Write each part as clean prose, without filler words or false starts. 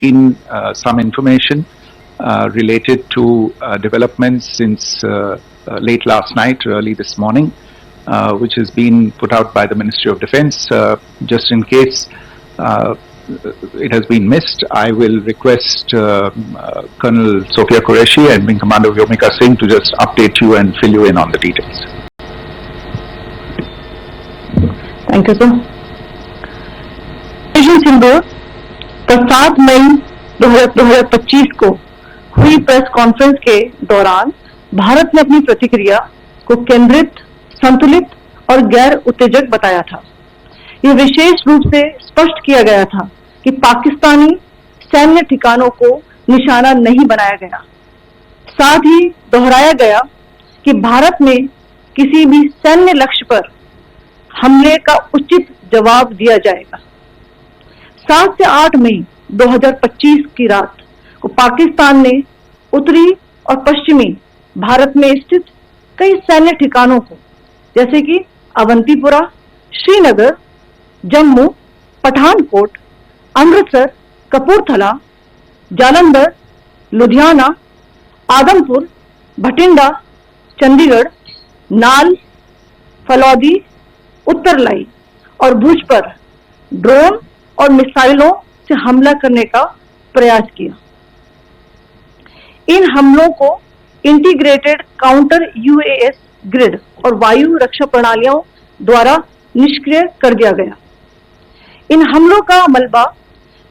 in some information related to developments since late last night, early this morning, which has been put out by the Ministry of Defence. Just in case it has been missed, I will request Colonel Sophia Qureshi and Wing Commander Vyomika Singh to just update you and fill you in on the details. Thank you, sir. Operation Sindoor 7 मई 2025 को हुई press conference के दौरान भारत ने अपनी प्रतिक्रिया को केंद्रित, संतुलित और गैर उत्तेजक बताया था। यह विशेष रूप से स्पष्ट किया गया था कि पाकिस्तानी सैन्य ठिकानों को निशाना नहीं बनाया गया। साथ ही दोहराया गया कि भारत में किसी भी सैन्य लक्ष्य पर हमले का उचित जवाब दिया जाएगा। 7 से 8 मई 2025 की रात को पाकिस्तान ने उत्तरी और पश्चिमी भारत में स्थित कई सैन्य ठिकानों को, जैसे कि अवंतीपुरा, श्रीनगर, जम्मू, पठानकोट, अमृतसर, कपूरथला, जालंधर, लुधियाना, आदमपुर, भटिंडा, चंडीगढ़, नाल, फलौदी, उत्तरलाई और भुज पर ड्रोन और मिसाइलों से हमला करने का प्रयास किया। इन हमलों को इंटीग्रेटेड काउंटर यूएएस ग्रिड और वायु रक्षा प्रणालियों द्वारा निष्क्रिय कर दिया गया। इन हमलों का मलबा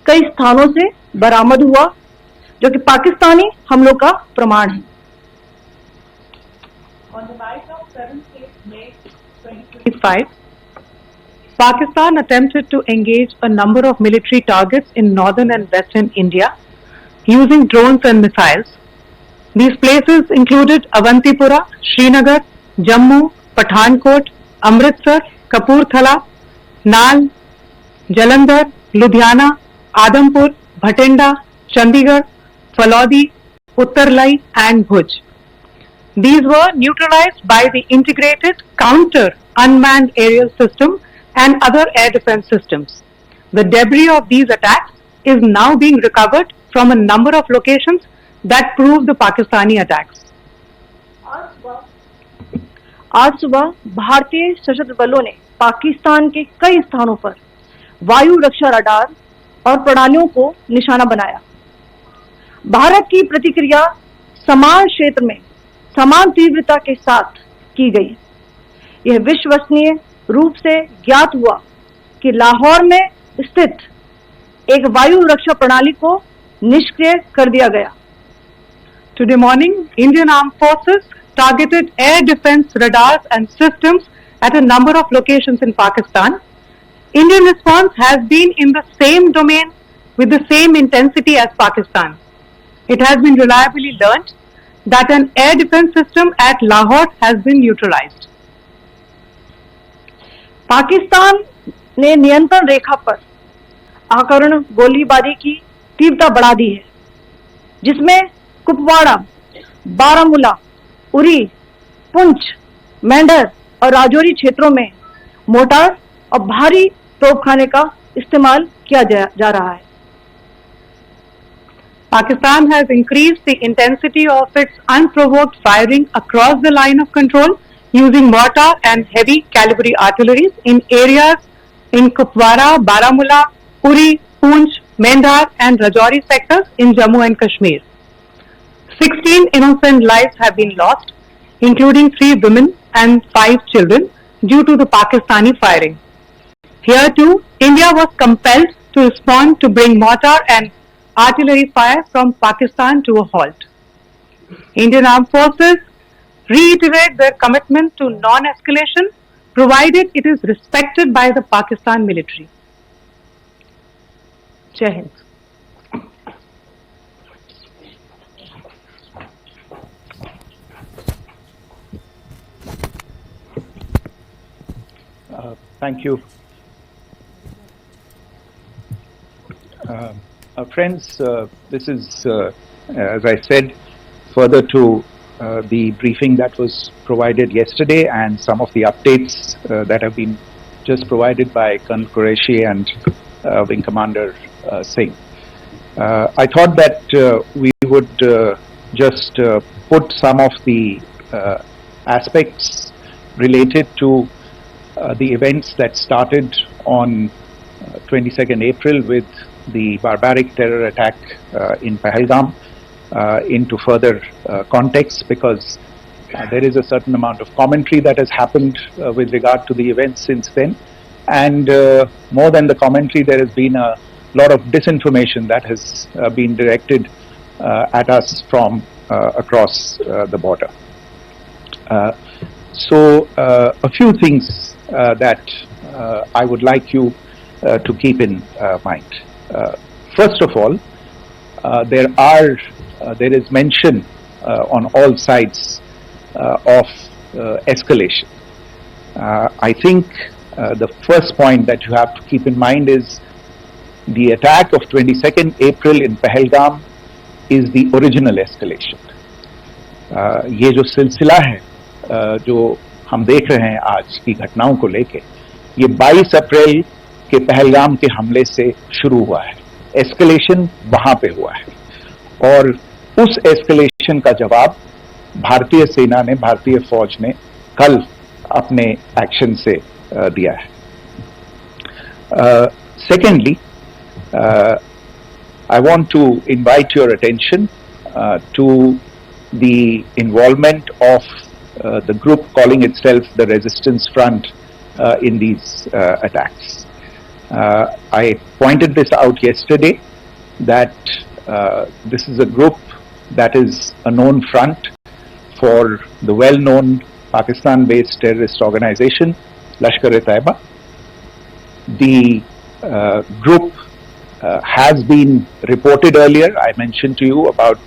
कई स्थानों से बरामद हुआ, जो कि पाकिस्तानी हमलों का प्रमाण है। On the night of 7th May 2025, Pakistan attempted to engage a number of military targets in northern and western India using drones and missiles. These places included Avantipura, Srinagar, Jammu, Pathankot, Amritsar, Kapurthala, Nal, Jalandhar, Ludhiana, Adampur, Bhatinda, Chandigarh, Falodi, Uttarlai and Bhuj. These were neutralized by the integrated counter unmanned aerial system and other air defense systems. The debris of these attacks is now being recovered from a number of locations that prove the Pakistani attacks. आज सुबह भारतीय सशस्त्र बलों ने पाकिस्तान के कई स्थानों पर वायु रक्षा रडार और प्रणालियों को निशाना बनाया। भारत की प्रतिक्रिया समान क्षेत्र में समान तीव्रता के साथ की गई। यह विश्वसनीय रूप से ज्ञात हुआ कि लाहौर में स्थित एक वायु रक्षा प्रणाली को निष्क्रिय कर दिया गया। Today morning, Indian Armed Forces targeted air defense radars and systems at a number of locations in Pakistan. Indian response has been in the same domain with the same intensity as Pakistan. It has been reliably learnt that an air defense system at Lahore has been neutralized. Pakistan ने नियंत्रण रेखा पर आकरण गोलीबारी की तीव्रता बढ़ा दी है, जिसमें कुपवाड़ा, बारामूला, उरी, पुंछ, मेंढर और राजौरी क्षेत्रों में मोर्टार और भारी तोपखाने का इस्तेमाल किया जा रहा है। Pakistan has increased the intensity of its unprovoked firing across the line of control using mortar and heavy calibre artilleries in areas in Kupwara, Baramulla, Uri, Poonch, Mendhar and Rajouri sectors in Jammu and Kashmir. 16 innocent lives have been lost, including 3 women and 5 children, due to the Pakistani firing. Here too, India was compelled to respond to bring mortar and artillery fire from Pakistan to a halt. Indian Armed Forces reiterate their commitment to non-escalation, provided it is respected by the Pakistan military. Jai Hind. Thank you. Friends, this is, as I said, further to the briefing that was provided yesterday and some of the updates that have been just provided by Colonel Qureshi and Wing Commander Singh. I thought that we would just put some of the aspects related to the events that started on 22nd April with the barbaric terror attack in Pahalgam into further context, because there is a certain amount of commentary that has happened with regard to the events since then, and more than the commentary, there has been a lot of disinformation that has been directed at us from across the border. So a few things that I would like you to keep in mind. First of all, there is mention on all sides of escalation. I think the first point that you have to keep in mind is the attack of 22nd April in Pahalgam is the original escalation. ये जो सिलसिला है जो हम देख रहे हैं आज की घटनाओं को लेके, ये 22 अप्रैल के पहलगाम के हमले से शुरू हुआ है. एस्केलेशन वहां पे हुआ है और उस एस्केलेशन का जवाब भारतीय सेना ने, भारतीय फौज ने कल अपने एक्शन से दिया है. Secondly, I want to invite your attention to the involvement of the group calling itself the Resistance Front in these attacks. I pointed this out yesterday that this is a group that is a known front for the well-known Pakistan-based terrorist organization Lashkar. The group has been reported earlier. I mentioned to you about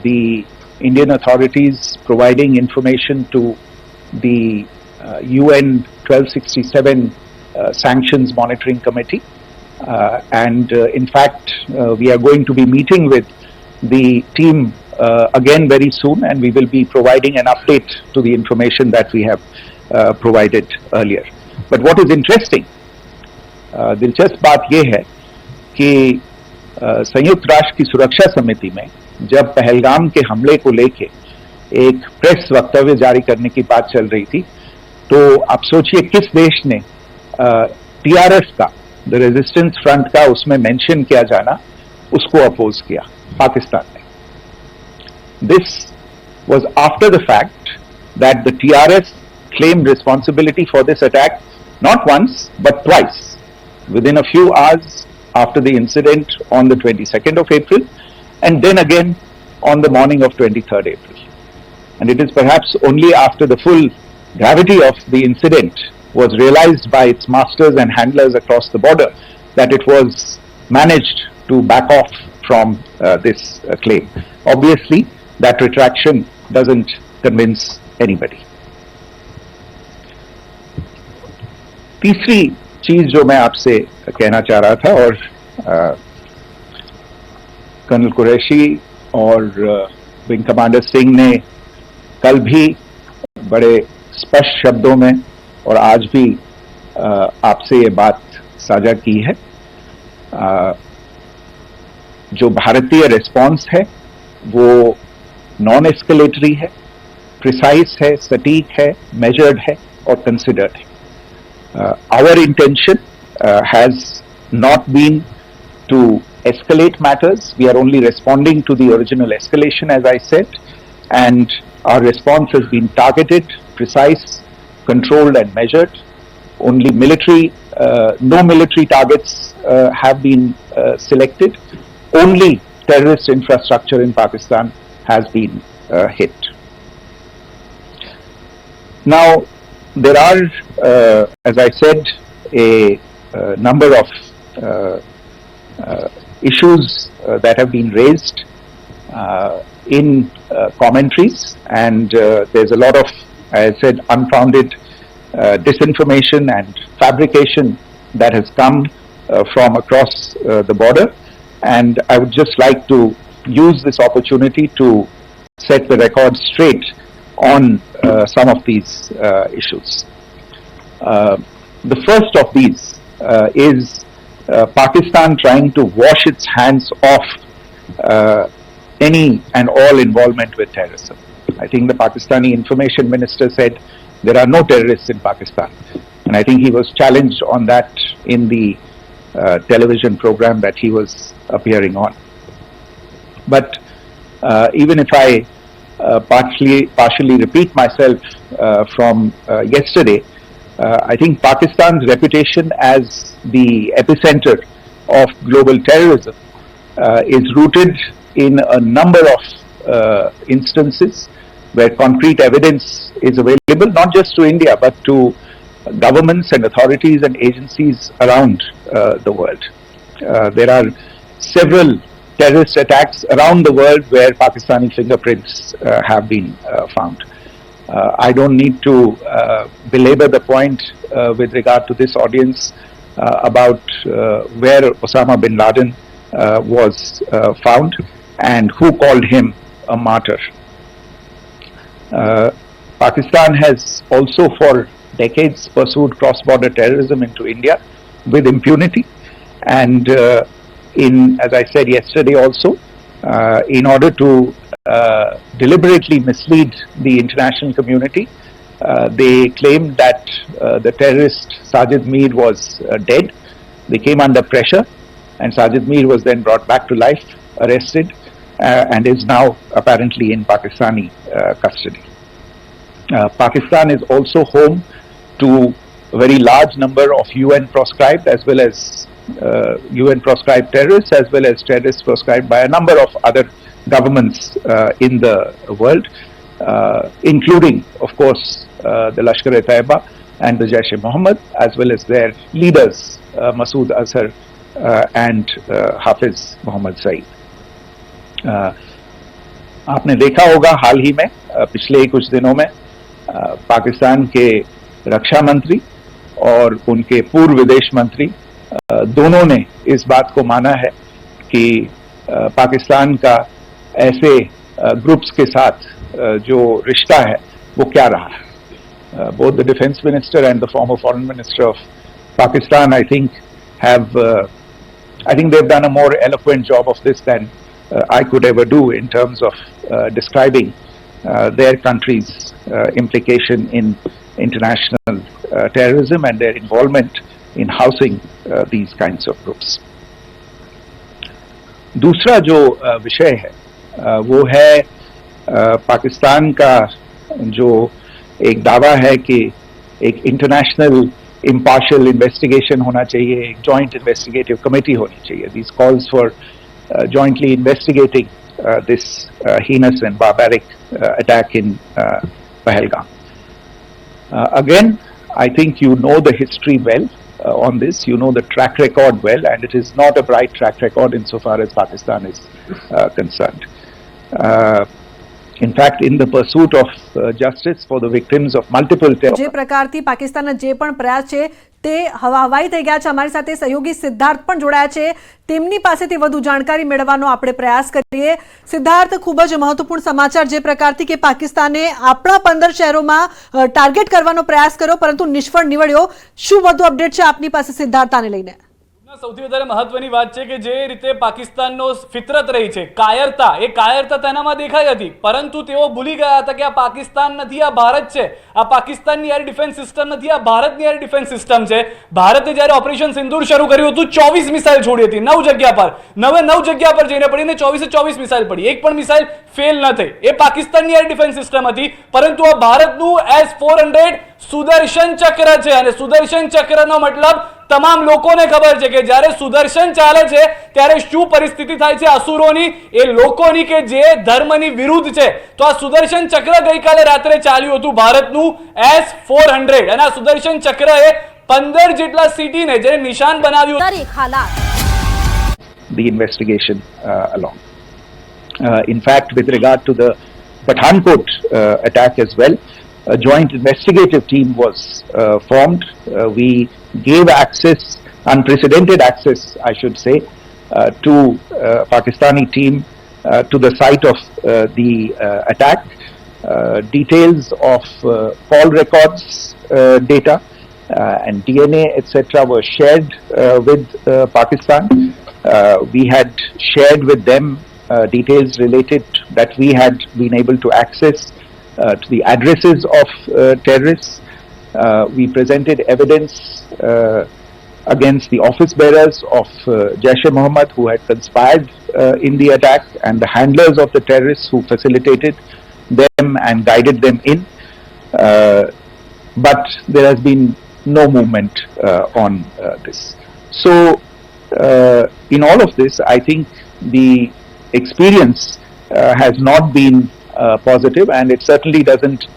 the Indian authorities providing information to the UN 1267 Sanctions Monitoring Committee, and in fact we are going to be meeting with the team again very soon, and we will be providing an update to the information that we have provided earlier. But what is interesting, दिलचस्प बात यह है कि संयुक्त राष्ट्र की सुरक्षा समिति में जब पहलगाम के हमले को लेके एक प्रेस वक्तव्य जारी करने की बात चल रही थी, तो आप सोचिए किस देश ने टीआरएफ का, द रेजिस्टेंस फ्रंट का उसमें मेंशन किया जाना, उसको अपोज किया. पाकिस्तान ने. This was after the fact that the TRF claimed responsibility for this attack not once but twice within a few hours after the incident on the 22nd of April, and then again on the morning of 23rd April. And it is perhaps only after the full gravity of the incident was realized by its masters and handlers across the border that it was managed to back off from this claim. Obviously, that retraction doesn't convince anybody. तीसरी चीज जो मैं आपसे कहना चाह रहा था, और कर्नल कुरैशी और विंग कमांडर सिंह ने कल भी बड़े स्पष्ट शब्दों में और आज भी आपसे ये बात साझा की है. जो भारतीय रिस्पांस है वो नॉन एस्केलेटरी है, प्रिसाइज है, सटीक है, मेजर्ड है और कंसिडर्ड है. Our intention has not been to escalate matters. We are only responding to the original escalation, as I said, and our response has been targeted, precise, controlled and measured. Only no military targets have been selected. Only terrorist infrastructure in Pakistan has been hit. Now, there are, as I said, a number of issues that have been raised in commentaries, and there's a lot of, as I said, unfounded disinformation and fabrication that has come from across the border. And I would just like to use this opportunity to set the record straight on some of these issues. The first of these is Pakistan trying to wash its hands off any and all involvement with terrorism. I think the Pakistani information minister said there are no terrorists in Pakistan, and I think he was challenged on that in the television program that he was appearing on. But even if I partially repeat myself from yesterday, I think Pakistan's reputation as the epicenter of global terrorism is rooted in a number of instances where concrete evidence is available, not just to India, but to governments and authorities and agencies around the world. There are several terrorist attacks around the world where Pakistani fingerprints have been found. I don't need to belabor the point with regard to this audience about where Osama bin Laden was found and who called him a martyr. Pakistan has also for decades pursued cross-border terrorism into India with impunity, and as I said yesterday also, in order to deliberately mislead the international community, they claimed that the terrorist Sajid Mir was dead. They came under pressure, and Sajid Mir was then brought back to life, arrested, and is now apparently in Pakistani custody. Pakistan is also home to a very large number of UN proscribed as well as UN proscribed terrorists, as well as terrorists proscribed by a number of other governments in the world, including, of course, the Lashkar and the Jaish-e-Mohammed, as well as their leaders, Masood Azhar and Hafiz Mohammed Saeed. आपने देखा होगा हाल ही में पिछले कुछ दिनों में पाकिस्तान के रक्षा मंत्री और उनके पूर्व विदेश मंत्री दोनों ने इस बात को माना है कि पाकिस्तान का ऐसे ग्रुप्स के साथ जो रिश्ता है वो क्या रहा है. Both the defense minister and the former foreign minister of Pakistan, I think they've done a more eloquent job of this than I could ever do in terms of describing their country's implication in international terrorism and their involvement in housing these kinds of groups. दूसरा जो विषय है वो है पाकिस्तान का जो एक दावा है कि एक इंटरनेशनल impartial investigation होना चाहिए, एक joint investigative committee होनी चाहिए. These calls for jointly investigating this heinous and barbaric attack in Pahalgam. Again, I think you know the history well on this, you know the track record well, and it is not a bright track record insofar as Pakistan is concerned. In fact, in the pursuit of justice for the victims of multiple terror. જે પ્રકારથી પાકિસ્તાનના જે પણ પ્રયાસ છે તે હવાઈ થઈ ગયા છે. અમારી સાથે સહયોગી સિદ્ધાર્થ પણ જોડાયા છે, તેમની પાસેથી વધુ જાણકારી મેળવવાનો આપણે પ્રયાસ કરીએ. સિદ્ધાર્થ, ખૂબ જ મહત્વપૂર્ણ સમાચાર જે પ્રકારથી કે પાકિસ્તાને આપણા 15 શહેરોમાં ટાર્ગેટ કરવાનો પ્રયાસ કર્યો પરંતુ નિષ્ફળ નીવડ્યો. શું વધુ અપડેટ છે આપની પાસે સિદ્ધાર્થ આને લઈને? સૌથી વધારે મહત્વની વાત છે કે જે રીતે પાકિસ્તાનનો ફિતરત રહી છે કાયરતા, એ કાયરતા તેનામાં દેખાઈ હતી, પરંતુ તેઓ ભૂલી ગયા હતા કે આ પાકિસ્તાન નથી, આ ભારત છે. આ પાકિસ્તાનની એર ડિફેન્સ સિસ્ટમ નથી, આ ભારતની એર ડિફેન્સ સિસ્ટમ છે. ભારતે જ્યારે ઓપરેશન સિંદૂર શરૂ કર્યું હતું 24 મિસાઇલ છોડી હતી 9 જગ્યા પર, 9 જગ્યા પર જઈને પડીને 24 મિસાઇલ પડી, એક પણ મિસાઇલ ફેલ ન થઈ. એ પાકિસ્તાનની એર ડિફેન્સ સિસ્ટમ હતી, પરંતુ આ ભારતનું S-400 સુદર્શન ચક્ર છે. અને સુદર્શન ચક્રનો મતલબ તમામ લોકોને ખબર છે કે જ્યારે સુદર્શન ચાલે છે ત્યારે શું પરિસ્થિતિ થાય છે અસુરોની, એ લોકોની કે જે ધર્મની વિરુદ્ધ છે. તો આ સુદર્શન ચક્ર ગઈકાલે રાત્રે ચાલ્યું હતું ભારતનું S-400, અને આ સુદર્શન ચક્રએ 15 જેટલા સિટીને જે નિશાન બનાવ્યું. The investigation along. In fact, with regard to the Pathankot attack as well, a joint investigative team was formed. We gave access, unprecedented access, I should say, to Pakistani team to the site of the attack. Details of call records data, and DNA, etc., were shared with Pakistan. We had shared with them details related that we had been able to access to the addresses of terrorists. We presented evidence against the office bearers of Jaish-e-Mohammed who had conspired in the attack, and the handlers of the terrorists who facilitated them and guided them in. But there has been no movement on this. So, in all of this, I think the experience has not been positive, and it certainly doesn't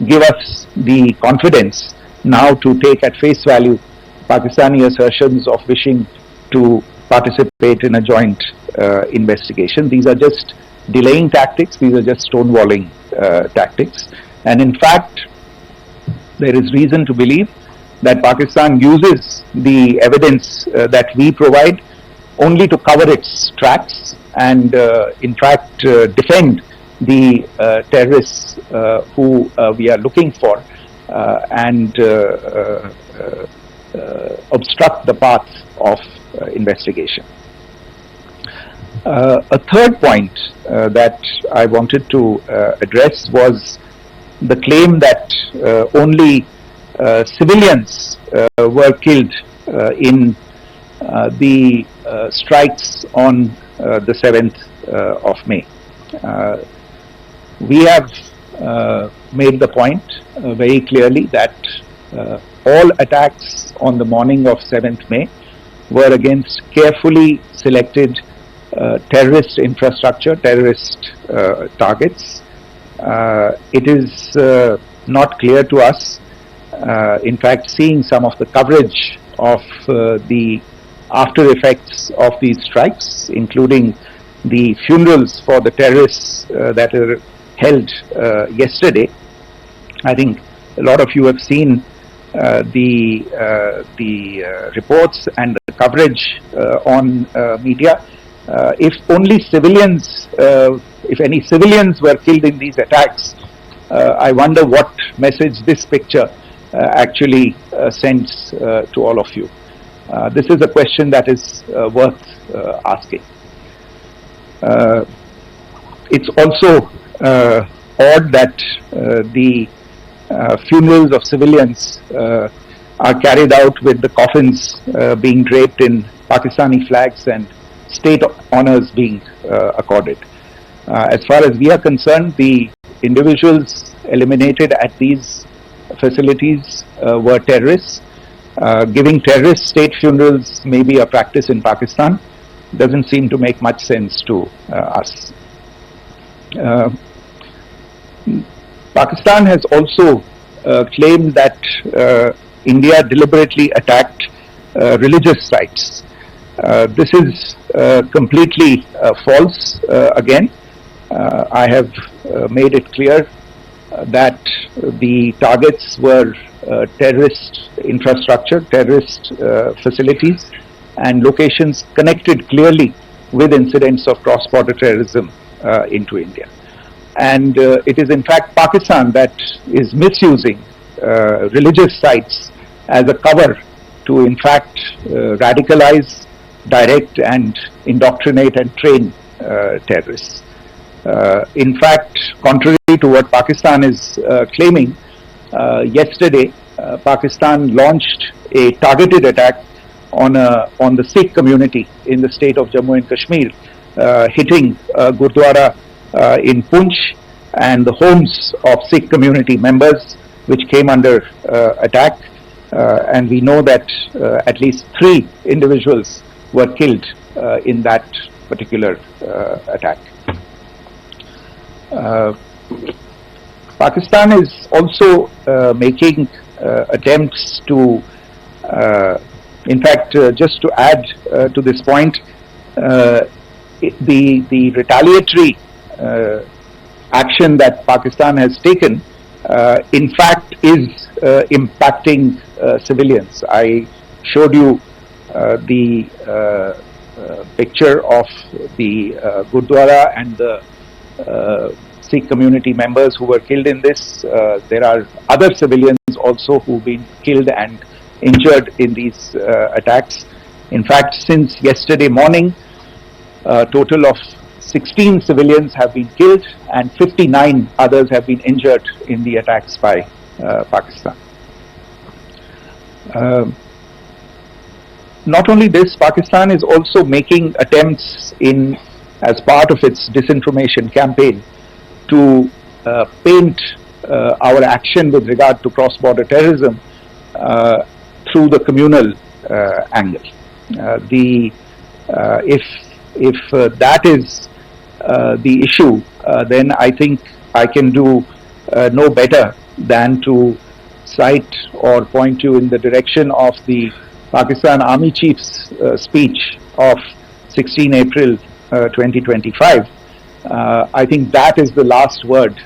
give us the confidence now to take at face value Pakistani assertions of wishing to participate in a joint investigation. These are just delaying tactics, these are just stonewalling tactics. And in fact, there is reason to believe that Pakistan uses the evidence that we provide only to cover its tracks and in fact defend the terrorists who we are looking for and obstruct the path of investigation. A third point that I wanted to address was the claim that only civilians were killed in the strikes on the 7th of May. We have made the point very clearly that all attacks on the morning of 7th May were against carefully selected terrorist infrastructure, terrorist targets. It is not clear to us, in fact, seeing some of the coverage of the after effects of these strikes, including the funerals for the terrorists that were held yesterday. I think a lot of you have seen the reports and the coverage on media. If only civilians, if any civilians were killed in these attacks, I wonder what message this picture actually sends to all of you. This is a question that is worth asking. It's also odd that the funerals of civilians are carried out with the coffins being draped in Pakistani flags and state honors being accorded. As far as we are concerned, the individuals eliminated at these facilities were terrorists. Giving terrorist state funerals may be a practice in Pakistan. Doesn't seem to make much sense to us. Pakistan has also claimed that India deliberately attacked religious sites. This is completely false again. I have made it clear that the targets were terrorist infrastructure, terrorist facilities and locations connected clearly with incidents of cross-border terrorism into India. And it is in fact Pakistan that is misusing religious sites as a cover to in fact radicalize, direct and indoctrinate and train terrorists. In fact, contrary to what Pakistan is claiming, yesterday Pakistan launched a targeted attack on the Sikh community in the state of Jammu and Kashmir, hitting Gurdwara in Punch and the homes of Sikh community members, which came under attack. And we know that at least 3 individuals were killed in that particular attack. Pakistan is also making attempts to, in fact, just to add to this point, the retaliatory action that Pakistan has taken, in fact, is impacting civilians. I showed you the picture of the Gurdwara and the Sikh community members who were killed in this. There are other civilians also who've been killed and injured in these attacks. In fact, since yesterday morning, a total of 16 civilians have been killed and 59 others have been injured in the attacks by Pakistan. Not only this, Pakistan is also making attempts as part of its disinformation campaign to paint our action with regard to cross-border terrorism through the communal angle. If that is the issue, then I think I can do no better than to cite or point you in the direction of the Pakistan Army Chief's speech of 16 April 2025. I think that is the last word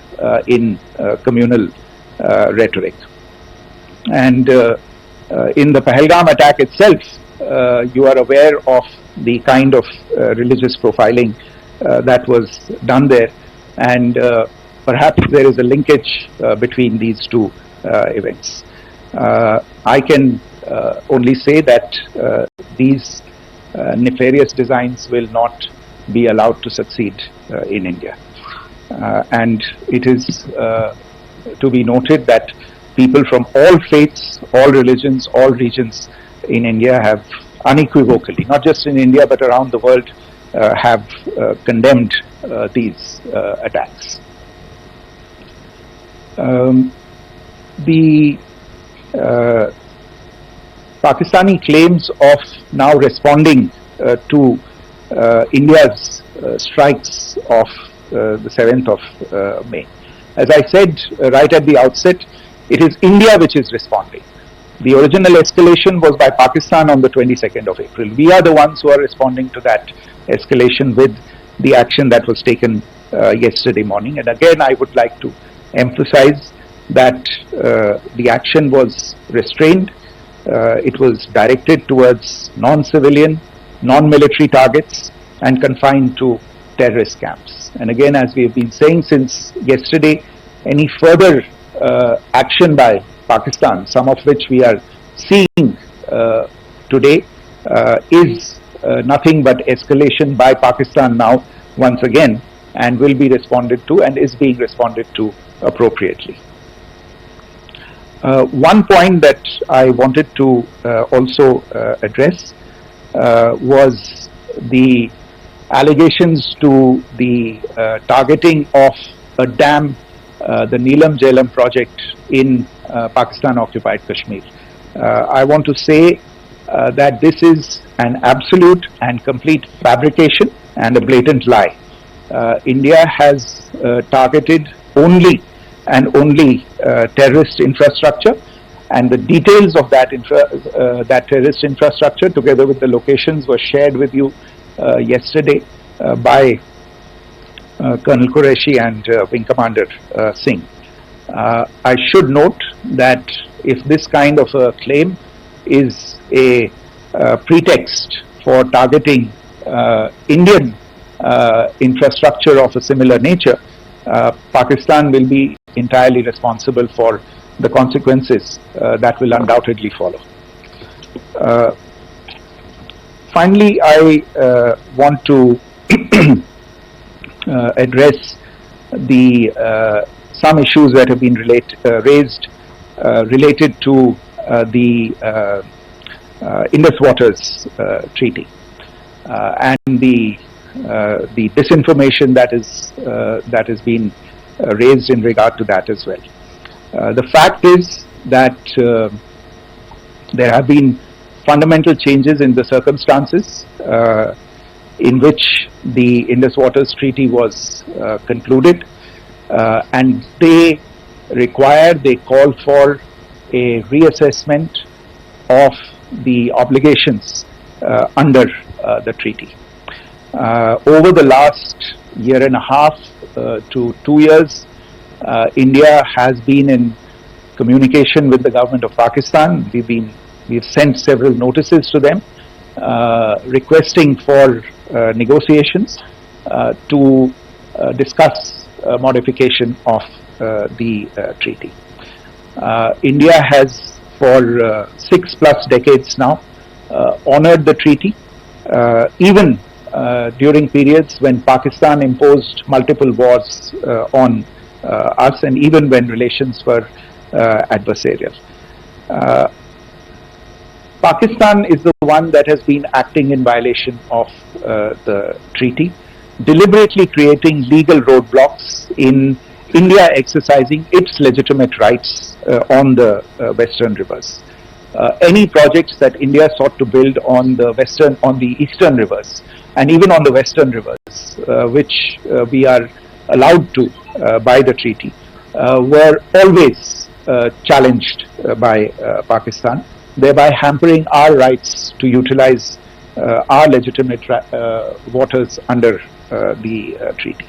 in communal rhetoric. And in the Pahalgam attack itself, you are aware of the kind of religious profiling that was done there, and perhaps there is a linkage between these two events. I can only say that these nefarious designs will not be allowed to succeed in India. And it is to be noted that people from all faiths, all religions, all regions in India have unequivocally, not just in India but around the world, have condemned these attacks. The Pakistani claims of now responding to India's strikes of the 7th of May. As I said right at the outset, it is India which is responding. The original escalation was by Pakistan on the 22nd of April. We are the ones who are responding to that escalation with the action that was taken yesterday morning. And again, I would like to emphasize that the action was restrained. It was directed towards non-civilian, non-military targets and confined to terrorist camps. And again, as we have been saying since yesterday, any further action by Pakistan, some of which we are seeing today, is nothing but escalation by Pakistan now once again, and will be responded to and is being responded to appropriately. One point that I wanted to also address was the allegations to the targeting of a dam, the Neelam Jhelum project in Pakistan-occupied Kashmir. I want to say that this is an absolute and complete fabrication and a blatant lie. India has targeted only and only terrorist infrastructure, and the details of that terrorist infrastructure, together with the locations, were shared with you yesterday by Colonel Qureshi and Wing Commander Singh. I should note that if this kind of a claim is a pretext for targeting Indian infrastructure of a similar nature, Pakistan will be entirely responsible for the consequences that will undoubtedly follow. Finally, I want to address some issues that have been raised related to the Indus Waters Treaty and the disinformation that has been raised in regard to that as well. The fact is that there have been fundamental changes in the circumstances in which the Indus Waters Treaty was concluded, and they call for a reassessment of the obligations under the treaty. Over the last year and a half to 2 years, India has been in communication with the government of Pakistan. We've sent several notices to them requesting for negotiations to discuss modification of the treaty. India has for 6+ decades now, honored the treaty, even during periods when Pakistan imposed multiple wars on us, and even when relations were adversarial. Pakistan is the one that has been acting in violation of the treaty, deliberately creating legal roadblocks in India exercising its legitimate rights on the western rivers. Any projects that India sought to build on the eastern rivers and even on the western rivers, which we are allowed to by the treaty, were always challenged by Pakistan, thereby hampering our rights to utilize our legitimate waters under the treaty.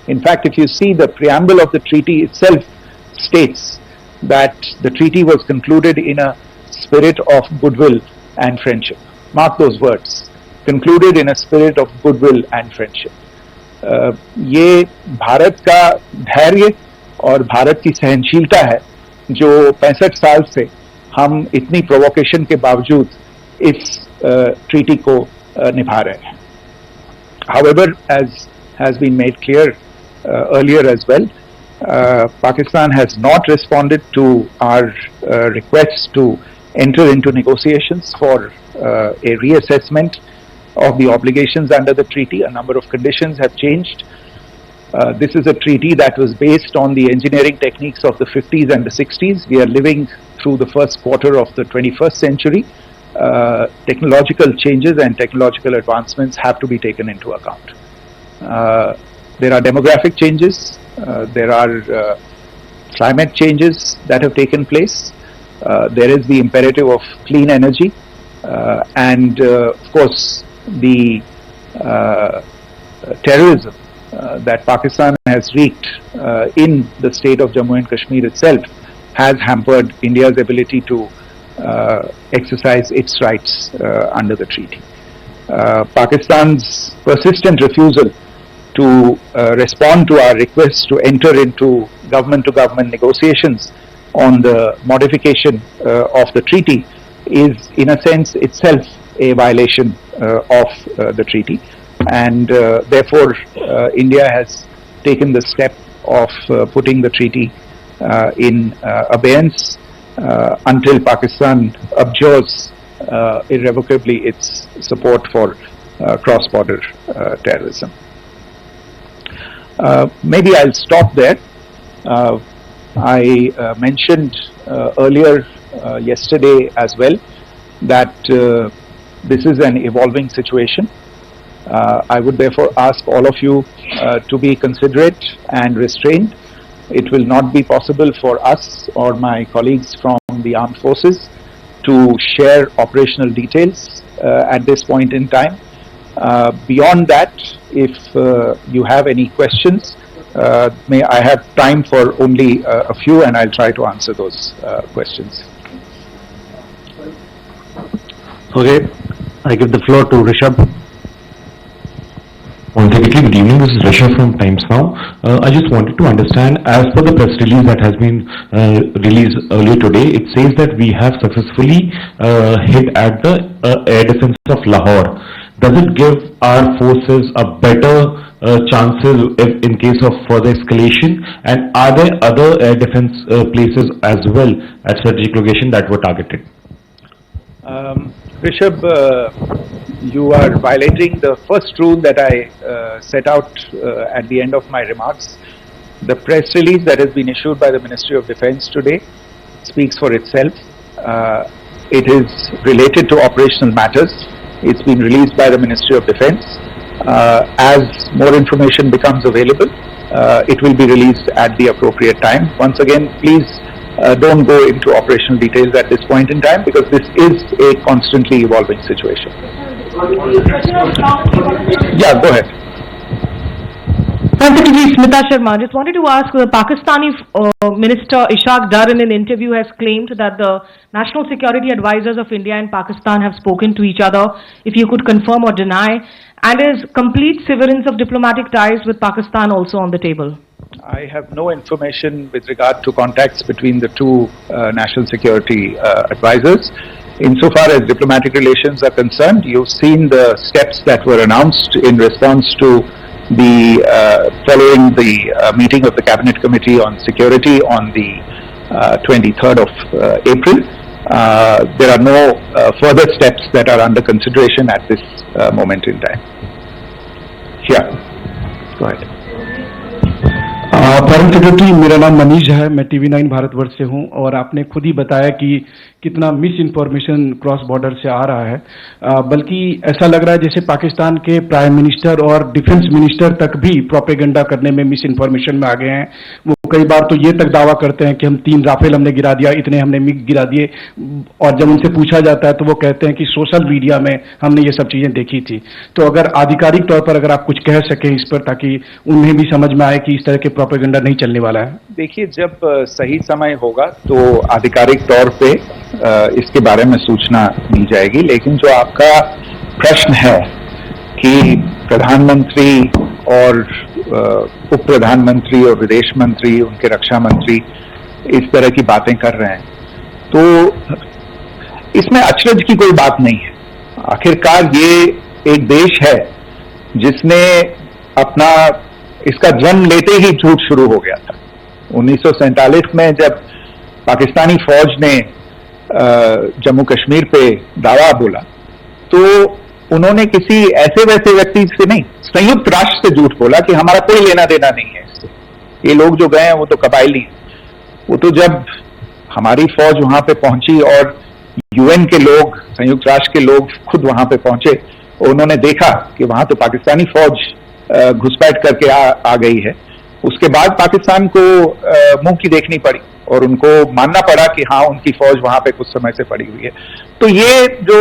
In fact, if you see, the preamble of the treaty itself states that the treaty was concluded in a spirit of goodwill and friendship. Mark those words, concluded in a spirit of goodwill and friendship. ये भारत का धैर्य और भारत की सहनशीलता है जो 65 साल से हम इतनी प्रोवोकेशन के बावजूद इस ट्रीटी को निभा रहे हैं. However, as has been made clear earlier as well, Pakistan has not responded to our requests to enter into negotiations for a reassessment of the obligations under the treaty. A number of conditions have changed. This is a treaty that was based on the engineering techniques of the 50s and the 60s. We are living through the first quarter of the 21st century. Technological changes and technological advancements have to be taken into account. There are demographic changes. There are climate changes that have taken place. There is the imperative of clean energy. And of course, the terrorism that Pakistan has wreaked in the state of Jammu and Kashmir itself has hampered India's ability to exercise its rights under the treaty. Pakistan's persistent refusal to respond to our request to enter into government-to-government negotiations on the modification of the treaty is, in a sense, itself a violation of the treaty, and therefore India has taken the step of putting the treaty in abeyance until Pakistan abjures irrevocably its support for cross-border terrorism. Maybe I'll stop there. I mentioned earlier yesterday as well that this is an evolving situation. I would therefore ask all of you to be considerate and restrained. It will not be possible for us or my colleagues from the armed forces to share operational details at this point in time. Beyond that, if you have any questions, may I have time for only a few, and I'll try to answer those questions. Okay, I give the floor to Rishabh. Good evening, this is Rishabh from Times Now. I just wanted to understand, as per the press release that has been released earlier today, it says that we have successfully hit at the air defense of Lahore. Does it give our forces a better chances if in case of further escalation? And are there other air defense places as well at strategic location that were targeted? Rishabh, you are violating the first rule that I set out at the end of my remarks. The press release that has been issued by the Ministry of Defence today speaks for itself. It is related to operational matters. It's been released by the Ministry of Defence. As more information becomes available, it will be released at the appropriate time. Once again, please don't go into operational details at this point in time, because this is a constantly evolving situation. Yeah, go ahead. Secretary Smita Sharma, just wanted to ask, the Pakistani Minister Ishaq Dar in an interview has claimed that the National Security Advisors of India and Pakistan have spoken to each other. If you could confirm or deny, and is complete severance of diplomatic ties with Pakistan also on the table? I have no information with regard to contacts between the two national security advisors. Insofar as diplomatic relations are concerned, you've seen the steps that were announced in response to the following the meeting of the Cabinet Committee on Security on the 23rd of April. There are no further steps that are under consideration at this moment in time. Yeah, go ahead. Foreign secretary, मेरा नाम मनीष है, मैं TV9 Bharatvarsh से हूं और आपने खुद ही बताया कि कितना मिस इन्फॉर्मेशन क्रॉस बॉर्डर से आ रहा है, बल्कि ऐसा लग रहा है जैसे पाकिस्तान के प्राइम मिनिस्टर और डिफेंस मिनिस्टर तक भी प्रोपेगेंडा करने में मिस इन्फॉर्मेशन में आ गए हैं। वो कई बार तो ये तक दावा करते हैं कि हम 3 राफेल हमने गिरा दिया, इतने हमने मिग गिरा दिए, और जब उनसे पूछा जाता है तो वो कहते हैं कि सोशल मीडिया में हमने ये सब चीजें देखी थी। तो अगर आधिकारिक तौर पर अगर आप कुछ कह सकें इस पर, ताकि उन्हें भी समझ में आए कि इस तरह के प्रोपेगेंडा नहीं चलने वाला है। देखिए, जब सही समय होगा तो आधिकारिक तौर पे इसके बारे में सूचना दी जाएगी, लेकिन जो आपका प्रश्न है कि प्रधानमंत्री और उप प्रधानमंत्री और विदेश मंत्री, उनके रक्षा मंत्री इस तरह की बातें कर रहे हैं, तो इसमें अचरज की कोई बात नहीं है। आखिरकार ये एक देश है जिसने अपना इसका जन्म लेते ही झूठ शुरू हो गया था। 1947 में जब पाकिस्तानी फौज ने जम्मू कश्मीर पे दावा बोला, तो उन्होंने किसी ऐसे वैसे व्यक्ति से नहीं, संयुक्त राष्ट्र से झूठ बोला कि हमारा कोई लेना देना नहीं है इससे, ये लोग जो गए हैं वो तो कबायली हैं। वो तो जब हमारी फौज वहां पे पहुंची और UN के लोग, संयुक्त राष्ट्र के लोग खुद वहां पे पहुंचे, और उन्होंने देखा कि वहां तो पाकिस्तानी फौज घुसपैठ करके आ गई है, उसके बाद पाकिस्तान को मुंह की देखनी पड़ी और उनको मानना पड़ा कि हाँ, उनकी फौज वहां पे कुछ समय से पड़ी हुई है। तो ये जो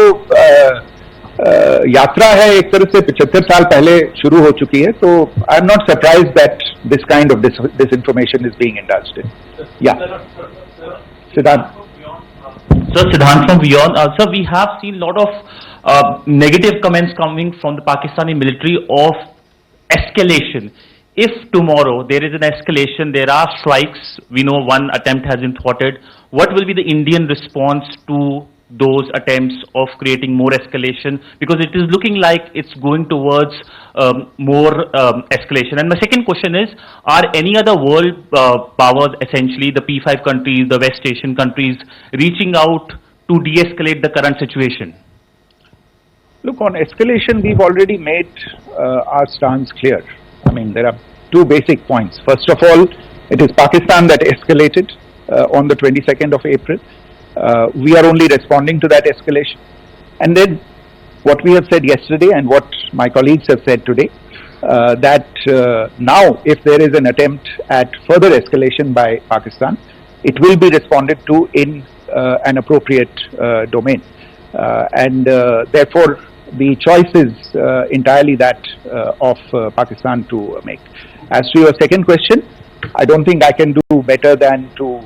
यात्रा है एक तरह से 75 साल पहले शुरू हो चुकी है, तो I am not surprise that this kind of disinformation is being indulged in. Yeah, Siddhant. Sir, Siddhant from Beyond. Sir, we have seen a lot of negative comments coming from the Pakistani military of escalation. If tomorrow there is an escalation, there are strikes, we know one attempt has been thwarted, what will be the Indian response to those attempts of creating more escalation? Because it is looking like it's going towards more escalation. And my second question is, are any other world powers, essentially the P5 countries, the West Asian countries, reaching out to de-escalate the current situation? Look, on escalation, we've already made our stance clear. I mean, there are two basic points. First of all, it is Pakistan that escalated on the 22nd of April. We are only responding to that escalation. And then what we have said yesterday and what my colleagues have said today, that now if there is an attempt at further escalation by Pakistan, it will be responded to in an appropriate domain. And therefore, the choice is entirely that of Pakistan to make. As to your second question, I don't think I can do better than to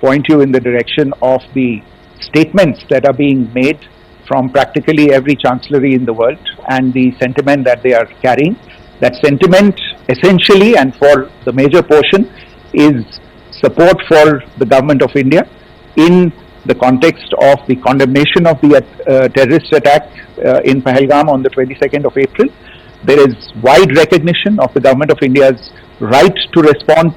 point you in the direction of the statements that are being made from practically every chancellery in the world and the sentiment that they are carrying. That sentiment essentially and for the major portion is support for the government of India in the context of the condemnation of the terrorist attack in Pahalgam on the 22nd of April. There is wide recognition of the government of India's right to respond to